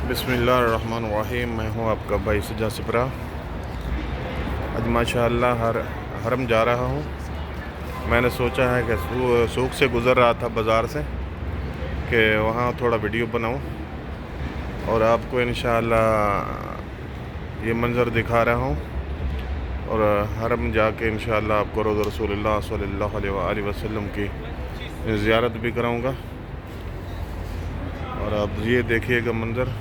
بسم اللہ الرحمن الرحیم۔ میں ہوں آپ کا بھائی سجاد سپرا۔ آج ماشاءاللہ حرم جا رہا ہوں۔ میں نے سوچا ہے کہ سوق سے گزر رہا تھا، بازار سے، کہ وہاں تھوڑا ویڈیو بناؤں اور آپ کو انشاءاللہ یہ منظر دکھا رہا ہوں، اور حرم جا کے انشاءاللہ آپ کو روضہ رسول اللہ صلی اللہ علیہ وآلہ وسلم کی زیارت بھی کراؤں گا، اور آپ یہ دیکھیے گا منظر۔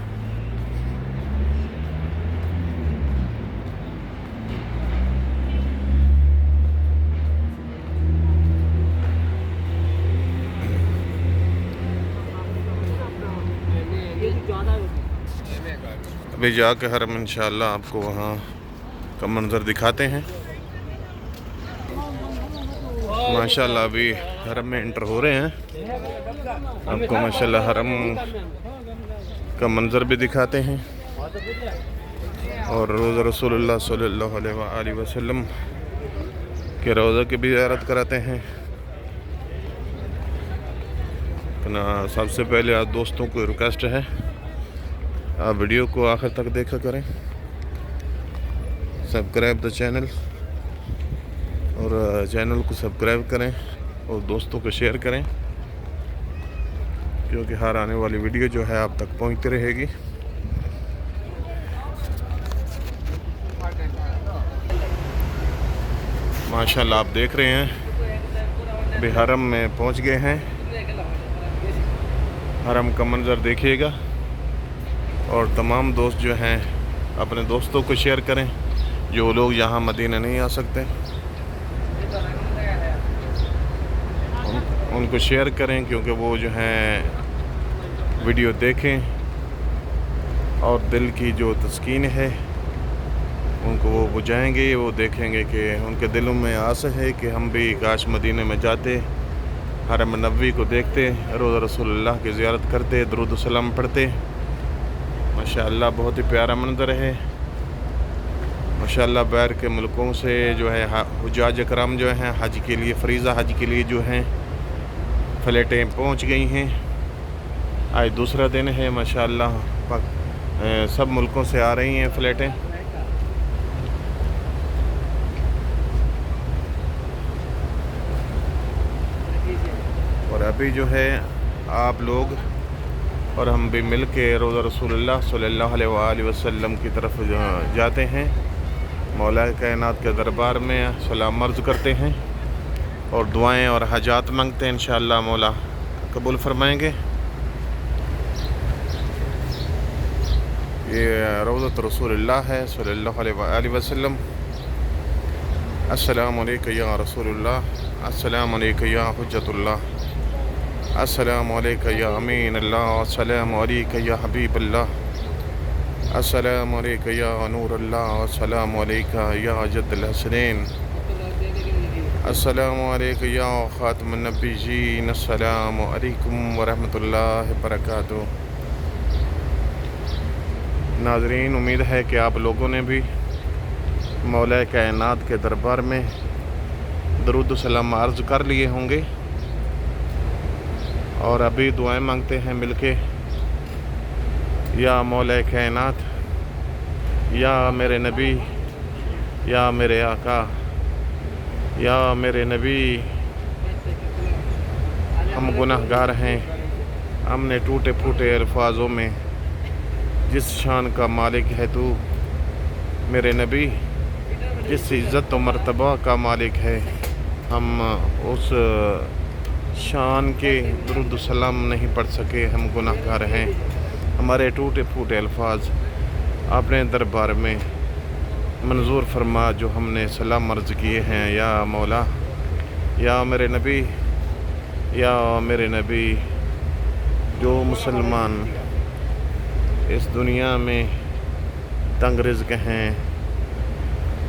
ابھی جا کے حرم انشاءاللہ آپ کو وہاں کا منظر دکھاتے ہیں۔ ماشاءاللہ ابھی حرم میں انٹر ہو رہے ہیں، آپ کو ماشاءاللہ حرم کا منظر بھی دکھاتے ہیں، اور روضہ رسول اللہ صلی اللہ علیہ وآلہ وسلم کے روضہ کی بھی زیارت کراتے ہیں۔ سب سے پہلے آپ دوستوں کو ریکویسٹ ہے، آپ ویڈیو کو آخر تک دیکھا کریں، سبسکرائب دا چینل، اور چینل کو سبسکرائب کریں اور دوستوں کو شیئر کریں، کیونکہ ہر آنے والی ویڈیو جو ہے آپ تک پہنچتی رہے گی۔ ماشاءاللہ آپ دیکھ رہے ہیں، ابھی حرم میں پہنچ گئے ہیں۔ حرم کا منظر دیکھیے گا، اور تمام دوست جو ہیں اپنے دوستوں کو شیئر کریں، جو لوگ یہاں مدینہ نہیں آ سکتے، ان کو شیئر کریں، کیونکہ وہ جو ہیں ویڈیو دیکھیں اور دل کی جو تسکین ہے ان کو وہ بجھائیں گے، وہ دیکھیں گے کہ ان کے دلوں میں آس ہے کہ ہم بھی کاش مدینہ میں جاتے، حرم نبوی کو دیکھتے، روضہ رسول اللہ کی زیارت کرتے، درود و سلام پڑھتے۔ ماشاءاللہ بہت ہی پیارا منظر ہے۔ ماشاءاللہ باہر کے ملکوں سے جو ہے حجاج اکرام جو ہیں حج کے لیے، فریضہ حج کے لیے جو ہیں فلیٹیں پہنچ گئی ہیں۔ آج دوسرا دن ہے، ماشاءاللہ سب ملکوں سے آ رہی ہیں فلیٹیں۔ اور ابھی جو ہے آپ لوگ اور ہم بھی مل کے روضہ رسول اللہ صلی اللہ علیہ وآلہ وسلم کی طرف جاتے ہیں، مولا کائنات کے دربار میں سلام عرض کرتے ہیں اور دعائیں اور حاجات مانگتے ہیں، انشاءاللہ مولا قبول فرمائیں گے۔ یہ روضۃ رسول اللہ ہے صلی اللہ علیہ وآلہ وسلم۔ السلام علیکم یا رسول اللہ، السلام علیکم یا حجت اللہ، السلام علیکم یا امین اللہ، السلام علیکم یا حبیب اللہ، السلام علیکم یا نور اللہ، السلام علیکم یا جد الحسنین، السلام علیکم یا خاتم النبیین، السلام علیکم ورحمۃ اللہ وبرکاتہ۔ ناظرین، امید ہے کہ آپ لوگوں نے بھی مولا کائنات کے دربار میں درود و سلام عرض کر لیے ہوں گے، اور ابھی دعائیں مانگتے ہیں مل کے۔ یا مولا کائنات، یا میرے نبی، یا میرے آقا، یا میرے نبی، ہم گناہ گار ہیں، ہم نے ٹوٹے پھوٹے الفاظوں میں جس شان کا مالک ہے تو، میرے نبی جس عزت و مرتبہ کا مالک ہے، ہم اس شان کے درود و سلام نہیں پڑھ سکے، ہم گناہ گار ہیں، ہمارے ٹوٹے پھوٹے الفاظ اپنے دربار میں منظور فرما، جو ہم نے سلام عرض کیے ہیں۔ یا مولا، یا میرے نبی، یا میرے نبی، جو مسلمان اس دنیا میں تنگ رزق ہیں،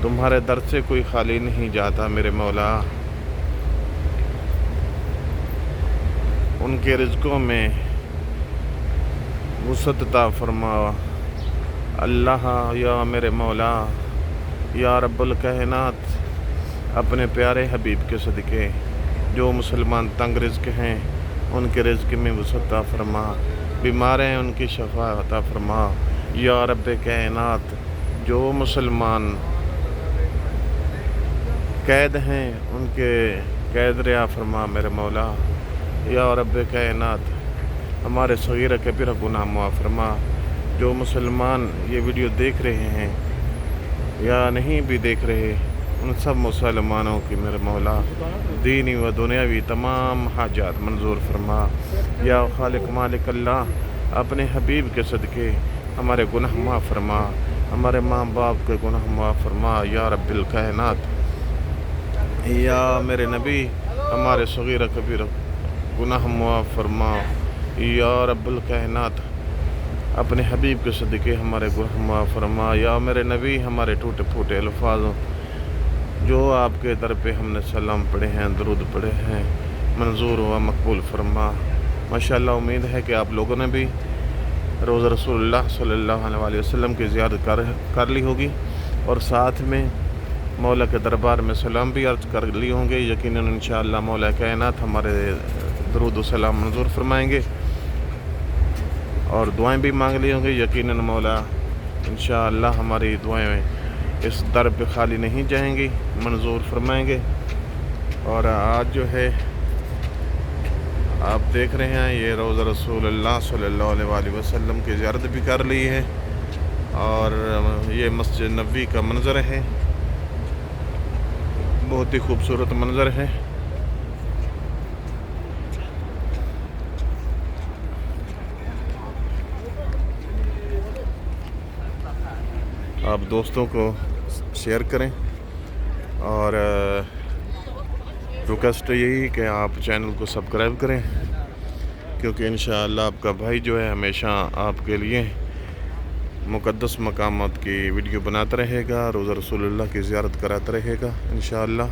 تمہارے در سے کوئی خالی نہیں جاتا، میرے مولا، ان کے رزقوں میں وسعت عطا فرما اللہ۔ یا میرے مولا، یا رب الکائنات، اپنے پیارے حبیب کے صدقے جو مسلمان تنگ رزق ہیں ان کے رزق میں وسعت عطا فرما۔ بیمار ہیں ان کی شفا عطا فرما یا رب کائنات، جو مسلمان قید ہیں ان کے قید رہا فرما میرے مولا یا رب کائنات، ہمارے صغیرہ کبیرہ گناہ معاف فرما۔ جو مسلمان یہ ویڈیو دیکھ رہے ہیں یا نہیں بھی دیکھ رہے، ان سب مسلمانوں کی میرے مولا دینی و دنیاوی تمام حاجات منظور فرما یا خالق مالک اللہ، اپنے حبیب کے صدقے ہمارے گناہ معاف فرما، ہمارے ماں باپ کے گناہ معاف فرما یا رب الکائنات، یا میرے نبی ہمارے صغیرہ کبیرہ گناہ معاف فرما یا رب الکائنات، اپنے حبیب کے صدقے ہمارے گناہ معاف فرما یا میرے نبی ہمارے ٹوٹے پھوٹے الفاظوں جو آپ کے در پہ ہم نے سلام پڑھے ہیں، درود پڑھے ہیں، منظور و مقبول فرما۔ ماشاءاللہ امید ہے کہ آپ لوگوں نے بھی روزہ رسول اللہ صلی اللہ علیہ وسلم کی زیارت کر لی ہوگی، اور ساتھ میں مولا کے دربار میں سلام بھی عرض کر لی ہوں گے۔ یقیناً انشاءاللہ مولا کائنات ہمارے درود و سلام منظور فرمائیں گے، اور دعائیں بھی مانگ لی ہوں گی۔ یقیناً مولا انشاءاللہ ہماری دعائیں اس در پہ خالی نہیں جائیں گی، منظور فرمائیں گے۔ اور آج جو ہے آپ دیکھ رہے ہیں یہ روزہ رسول اللہ صلی اللہ علیہ وسلم کی زیارت بھی کر لی ہے، اور یہ مسجد نبوی کا منظر ہے، بہت ہی خوبصورت منظر ہے۔ آپ دوستوں کو شیئر کریں، اور ریکویسٹ یہی کہ آپ چینل کو سبسکرائب کریں، کیونکہ انشاءاللہ آپ کا بھائی جو ہے ہمیشہ آپ کے لیے مقدس مقامات کی ویڈیو بناتا رہے گا، روزہ رسول اللہ کی زیارت کراتا رہے گا انشاءاللہ۔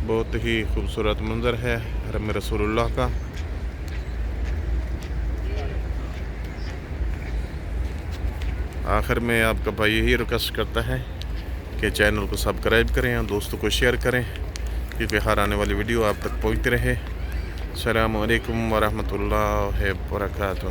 بہت ہی خوبصورت منظر ہے حرم رسول اللہ کا۔ آخر میں آپ کا بھائی یہی ریکویسٹ کرتا ہے کہ چینل کو سبسکرائب کریں اور دوستوں کو شیئر کریں، کیونکہ ہر آنے والی ویڈیو آپ تک پہنچتی رہے۔ السلام علیکم ورحمۃ اللہ وبرکاتہ۔